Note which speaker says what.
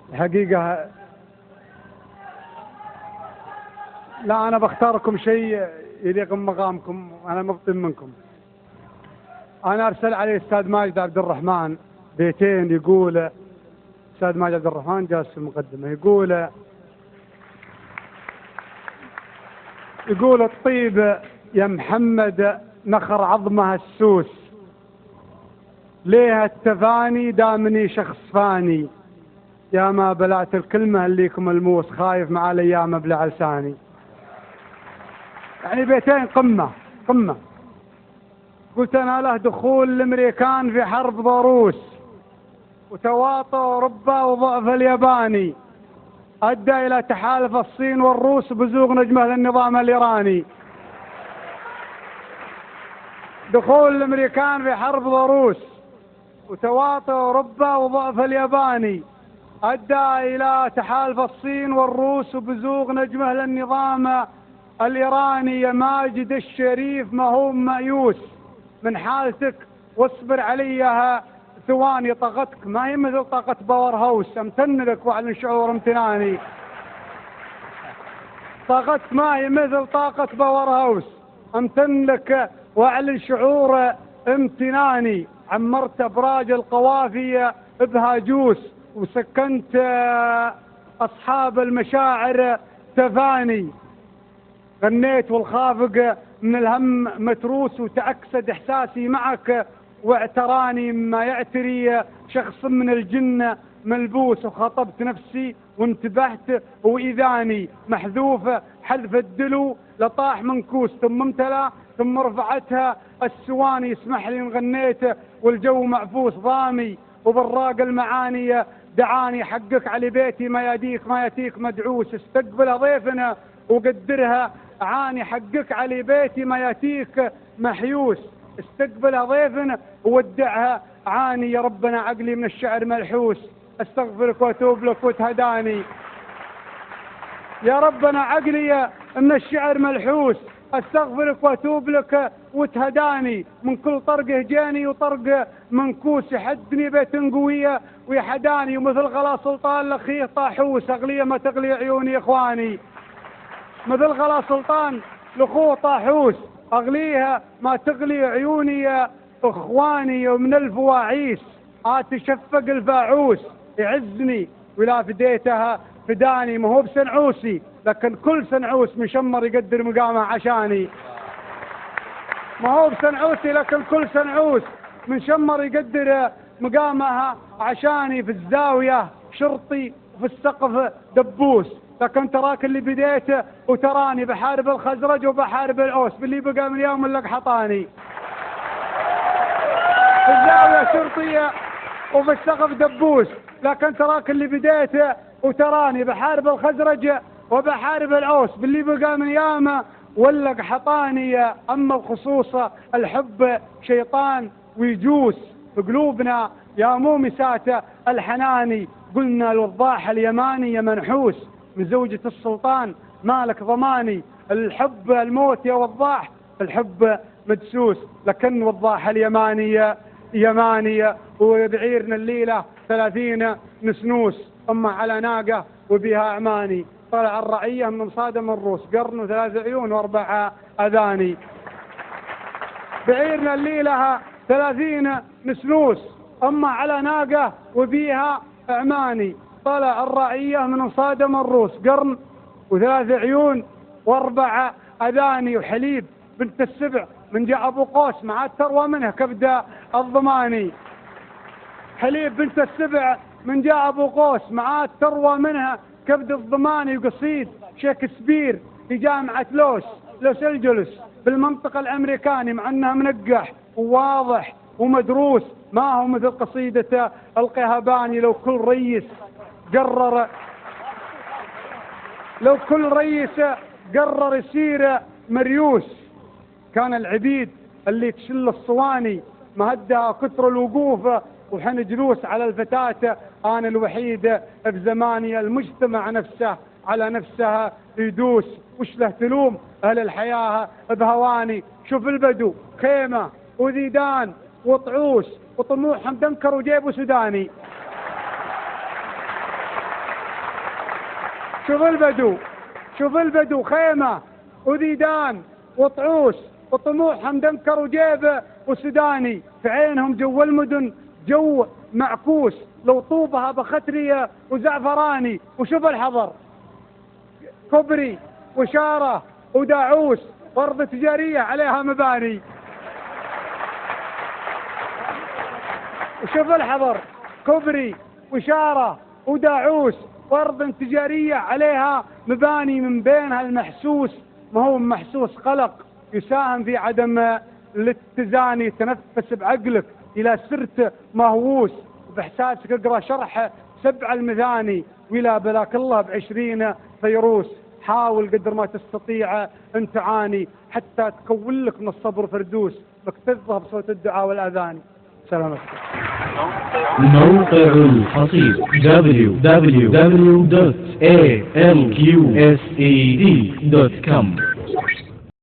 Speaker 1: الحقيقة لا، أنا بختاركم شيء يليق بمقامكم، أنا مبطن منكم. أنا أرسل علي الأستاذ ماجد عبد الرحمن بيتين، يقول الأستاذ ماجد عبد الرحمن جالس في المقدمة، يقول الطيب يا محمد نخر عظمها السوس، ليها التفاني دامني شخص فاني، يا ما بلعت الكلمة الليكم ملموس، خايف مع الأيام ابلع لساني. يعني بيتين قمة قمة. قلت أنا له دخول الأمريكان في حرب ضروس، وتواطؤ أوروبا وضعف الياباني، أدى إلى تحالف الصين والروس بزوغ نجمة للنظام الإيراني. دخول الأمريكان في حرب ضروس وتواطؤ أوروبا وضعف الياباني، أدى إلى تحالف الصين والروس وبزوغ نجمه للنظام الإيراني. يا ماجد الشريف ما هو مأيوس من حالتك، واصبر عليها ثواني، طاقتك ما هي مثل طاقة باور هاوس، امتن لك واعلن شعور امتناني. طاقتك ما هي مثل طاقة باور هاوس، امتن لك واعلن شعور امتناني. عمرت ابراج القوافي بهاجوس، وسكنت اصحاب المشاعر تفاني. غنيت والخافق من الهم متروس، وتأكسد احساسي معك واعتراني ما يعتري شخص من الجنة ملبوس. وخطبت نفسي وانتبهت وإذاني محذوف حذف الدلو لطاح منكوس، ثم امتلأ ثم رفعتها السواني. اسمح لي ان غنيت والجو معفوس ضامي، وبالراق المعاني دعاني. حقك على بيتي ما يديك ما ياتيك مدعوس، استقبل ضيفنا وقدرها عاني. حقك على بيتي ما ياتيك محيوس، استقبل ضيفنا وودعها عاني. يا ربنا عقلي من الشعر ملحوس، استغفرك واتوب لك وتهداني. يا ربنا عقلي من الشعر ملحوس، استغفرك واتوب لك وتهداني. من كل طرق هجاني وطرق منكوس، يحدني بيت قوية ويحداني. ومثل غلا سلطان لخيه طاحوس، اغليه ما تغلي عيوني اخواني. مثل غلا سلطان لخوه طاحوس، اغليها ما تغلي عيوني اخواني. ومن الفواعيس اتشفق الفاعوس، يعزني ولا فديتها فداني. ما هو بسنعوسي لكن كل سنعوس مشمر يقدر مقامه عشاني. ما هو بسنعوسي لكن كل سنعوس مشمر يقدر مقامها عشاني. في الزاوية شرطي وفي السقف دبوس، لكن تراك اللي بديته وتراني بحارب الخزرج وبحارب الأوس، باللي بقى من يوم اللي حطاني. في الزاوية شرطية وفي السقف دبوس، لكن تراك اللي بديته وتراني بحارب الخزرج وبحارب الأوس، باللي بقى من يامه ولق حطاني. أما الخصوص الحب شيطان ويجوس في قلوبنا يا مومسات الحناني. قلنا الوضاح اليماني يا منحوس، من زوجة السلطان مالك ضماني. الحب الموت يا وضاح، الحب مدسوس، لكن وضاح اليماني يماني. وبعيرنا الليلة 30 نسنوس، أما على ناقة وبها أعماني. طلع الرعية من صادم الروس، قرن وثلاث عيون واربع أذاني. بعيرنا الليلة 30 نسنوس، أما على ناقة وبيها أعماني. طلع الرعية من صادم الروس، قرن وثلاث عيون واربع أذاني. وحليب بنت السبع من جاء أبو قوس، مع التروى منها كبد الضماني. حليب بنت السبع من جاء أبو قوس، مع التروى منها كبد الضماني. وقصيد شكسبير في جامعة لوس أنجلوس بالمنطقة الأمريكاني، مع أنها منقح وواضح ومدروس، ما هو مثل قصيدة القهباني. لو كل رئيس قرر يصير مريوس، كان العبيد اللي تشل الصواني مهدها كثر الوقوف وحن جلوس على الفتاة. أنا الوحيد في زماني، المجتمع نفسه على نفسها يدوس. وش له تلوم أهل الحياة بهواني؟ شوف البدو خيمة وذيدان وطعوس، وطموحهم دنكر وجيبوا سوداني. شوف البدو خيمة وديدان وطعوس وطموحهم دنكر وجيبه وسوداني، في عينهم جو المدن جو معكوس، لو طوبها بخترية وزعفراني. وشوف الحضر كبري وشارة وداعوس وارض تجارية عليها مباني. وشوف الحضر كبري وشارة وداعوس وارض تجارية عليها مباني، من بينها المحسوس ما هو محسوس قلق يساهم في عدم الاتزان، تنفس بعقلك إلى سرت مهووس، بإحساسك اقرأ شرح 7 المثاني، ولا بلاك الله ب20 فيروس. حاول قدر ما تستطيع أن تعاني حتى تكون لك من الصبر فردوس، تذهب بصوت الدعاء والأذان. سلامتك.
Speaker 2: موقع الحصيد www.alqsed.com